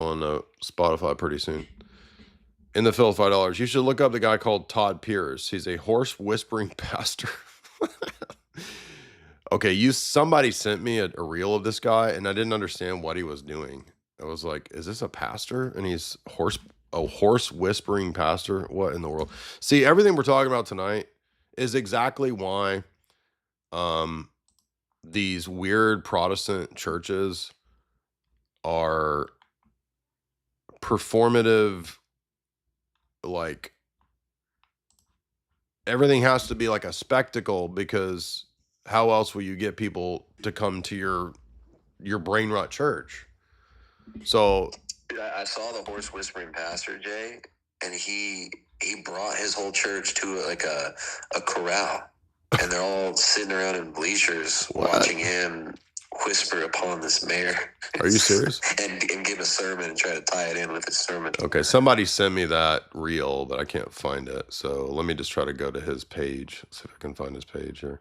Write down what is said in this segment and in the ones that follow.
on Spotify pretty soon. In the Phil $5. You should look up the guy called Todd Pierce. He's a horse whispering pastor. Okay, somebody sent me a reel of this guy, and I didn't understand what he was doing. I was like, "Is this a pastor?" And he's a horse whispering pastor. What in the world? See, everything we're talking about tonight is exactly why these weird Protestant churches are performative. Like, everything has to be like a spectacle, because how else will you get people to come to your brain rot church? So Dude, I saw the horse whispering pastor, Jay, and he brought his whole church to like a corral, and they're all sitting around in bleachers watching him whisper upon this mare. Are you serious? and give a sermon and try to tie it in with his sermon. Okay, somebody sent me that reel, but I can't find it. So let me just try to go to his page. See if I can find his page here.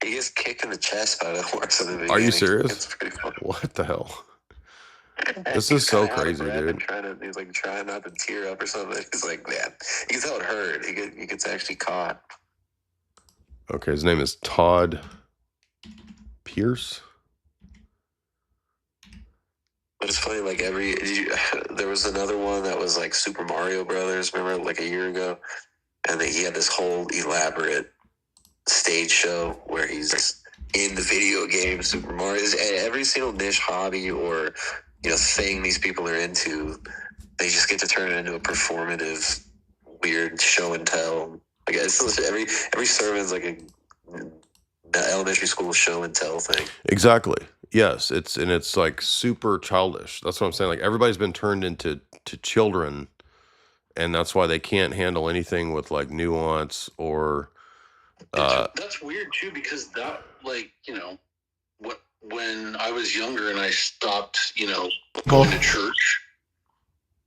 He gets kicked in the chest by the horse in the beginning. Are you serious? It's pretty funny. What the hell? This is so crazy, dude. He's like trying not to tear up or something. He's like, man, you can tell it hurt. He gets actually caught. Okay, his name is Todd Pierce. But it's funny, like there was another one that was like Super Mario Brothers, remember, like a year ago? And he had this whole elaborate stage show where he's in the video game Super Mario. Every single niche hobby or thing these people are into, they just get to turn it into a performative, weird show and tell. I guess every sermon's like an elementary school show and tell thing. Exactly. Yes, it's like super childish. That's what I'm saying. Like, everybody's been turned into children, and that's why they can't handle anything with like nuance or. That's weird too, because that, like, when I was younger and I stopped, going to church,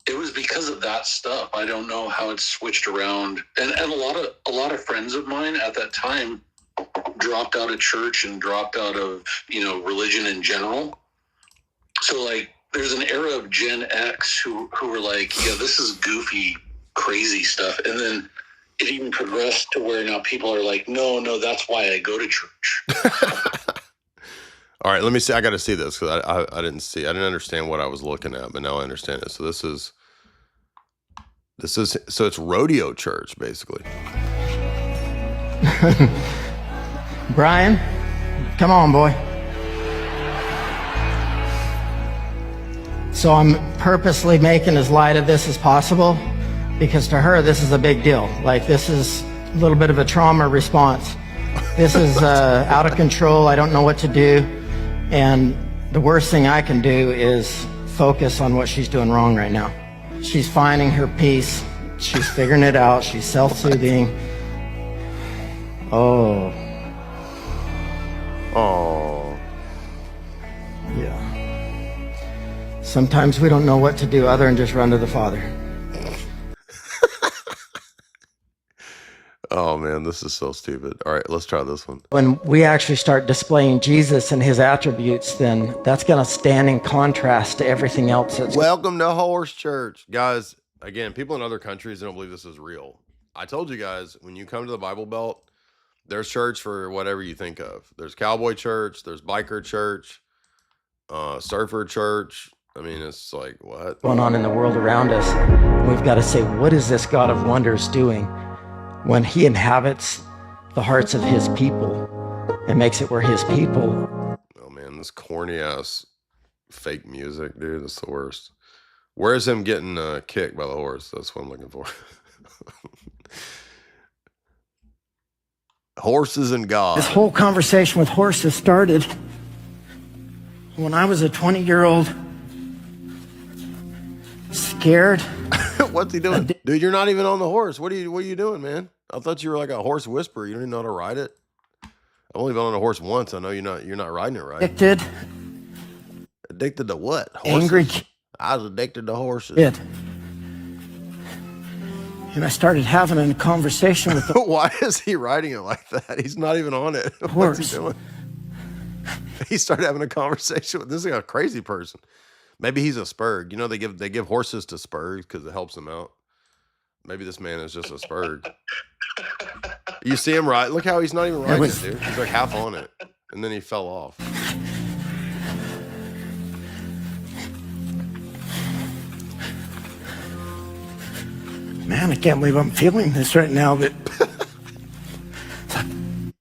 it was because of that stuff. I don't know how it's switched around, and a lot of friends of mine at that time dropped out of church and dropped out of religion in general. So like, there's an era of Gen X who were like, yeah, this is goofy, crazy stuff, and then it even progressed to where now people are like, no, that's why I go to church. All right, let me see. I got to see this, because I didn't understand what I was looking at, but now I understand it. So this is so it's Rodeo Church, basically. Brian, come on, boy. So I'm purposely making as light of this as possible, because to her, this is a big deal. Like, this is a little bit of a trauma response. This is out of control. I don't know what to do. And the worst thing I can do is focus on what she's doing wrong right now. She's finding her peace. She's figuring it out. She's self-soothing. Oh. Yeah. Sometimes we don't know what to do other than just run to the Father. Oh man, this is so stupid. All right, let's try this one. When we actually start displaying Jesus and his attributes, then that's going to stand in contrast to everything else. Welcome to Horse Church. Guys, again, people in other countries don't believe this is real. I told you guys, when you come to the Bible Belt, there's church for whatever you think of. There's cowboy church, there's biker church, surfer church. I mean, it's like, what? Going on in the world around us. We've got to say, what is this God of wonders doing when he inhabits the hearts of his people and makes it where his people. Oh man, this corny ass fake music, dude, that's the worst. Where's him getting kicked by the horse? That's what I'm looking for. Horses and God. This whole conversation with horses started when I was a 20-year-old scared. What's he doing? Dude, you're not even on the horse. What are you doing, man? I thought you were like a horse whisperer. You don't even know how to ride it. I've only been on a horse once. I know you're not riding it right. Addicted. Addicted to what? Horses? Angry. I was addicted to horses. It. And I started having a conversation with the Why is he riding it like that? He's not even on it. horse. What's he doing? He started having a conversation with this is a crazy person. Maybe he's a spurg. You know, they give horses to spurgs because it helps them out. Maybe this man is just a spurg. You see him ride. Look how he's not even riding it, dude. He's like half on it, and then he fell off. Man, I can't believe I'm feeling this right now. But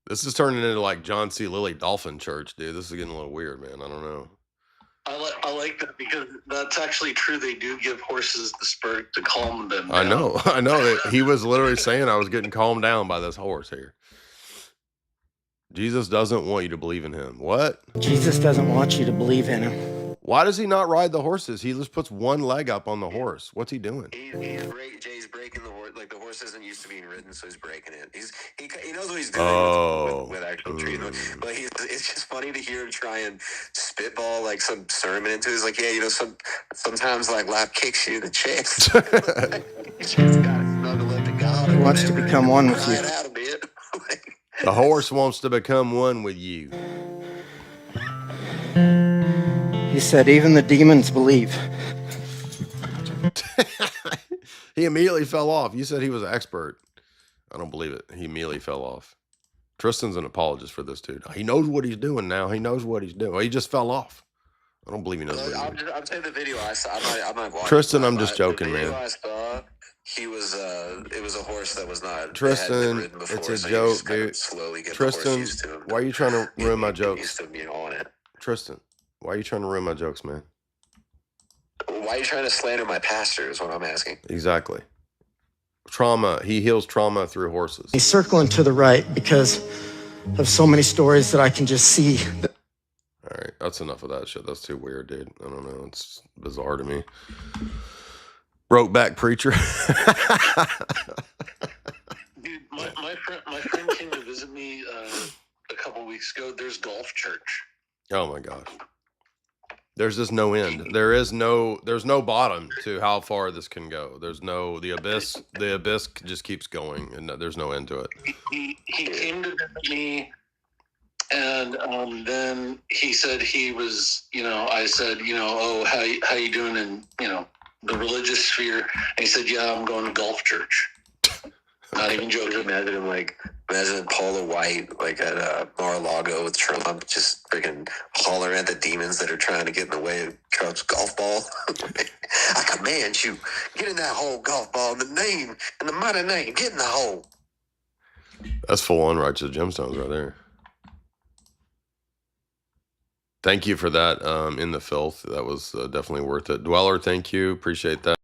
this is turning into like John C. Lilly Dolphin Church, dude. This is getting a little weird, man. I don't know. I like that because that's actually true. They do give horses the spur to calm them down. I know that he was literally saying I was getting calmed down by this horse here. Jesus doesn't want you to believe in him. What? Jesus doesn't want you to believe in him. Why does he not ride the horses? He just puts one leg up on the horse. What's he doing? Jay's breaking the horse. Like the horse isn't used to being ridden, so he's breaking it. He knows what he's doing with actual treatment. But it's just funny to hear him try and spitball like some sermon into it. He's like, yeah, you know, sometimes like life kicks you in the chest. You just gotta snuggle up to God. He wants to become one with you. Out a bit. The horse wants to become one with you. He said, even the demons believe. He immediately fell off. You said he was an expert. I don't believe it. He immediately fell off. Tristan's an apologist for this dude. He knows what he's doing now. He knows what he's doing. He just fell off. I don't believe he knows what he's doing. I'm saying the video I saw. I'm not watching. Tristan, I'm just joking, man. I saw, he was it was a horse that was not Tristan, before, it's a so joke, dude. Slowly get Tristan, the horse used to him. why are you trying to ruin my Used jokes? to being on it. Tristan, why are you trying to ruin my jokes, man? Why are you trying to slander my pastor is what I'm asking. Exactly. Trauma. He heals trauma through horses. He's circling to the right because of so many stories that I can just see. All right, that's enough of that shit. That's too weird, dude. I don't know. It's bizarre to me. Broke back preacher. Dude, my friend came to visit me a couple weeks ago. There's golf church. Oh my gosh. There's just no end. There's no bottom to how far this can go. The abyss just keeps going, and there's no end to it. He came to visit me, and then he said he was, I said, oh, how you doing in, the religious sphere? And he said, yeah, I'm going to golf church. Not even joking. Imagine Paula White like at Mar-a-Lago with Trump just freaking hollering at the demons that are trying to get in the way of Trump's golf ball. I command you, get in that hole, golf ball, in the mighty name, get in the hole. That's full on righteous gemstones right there. Thank you for that. In the filth, that was definitely worth it. Dweller, thank you. Appreciate that.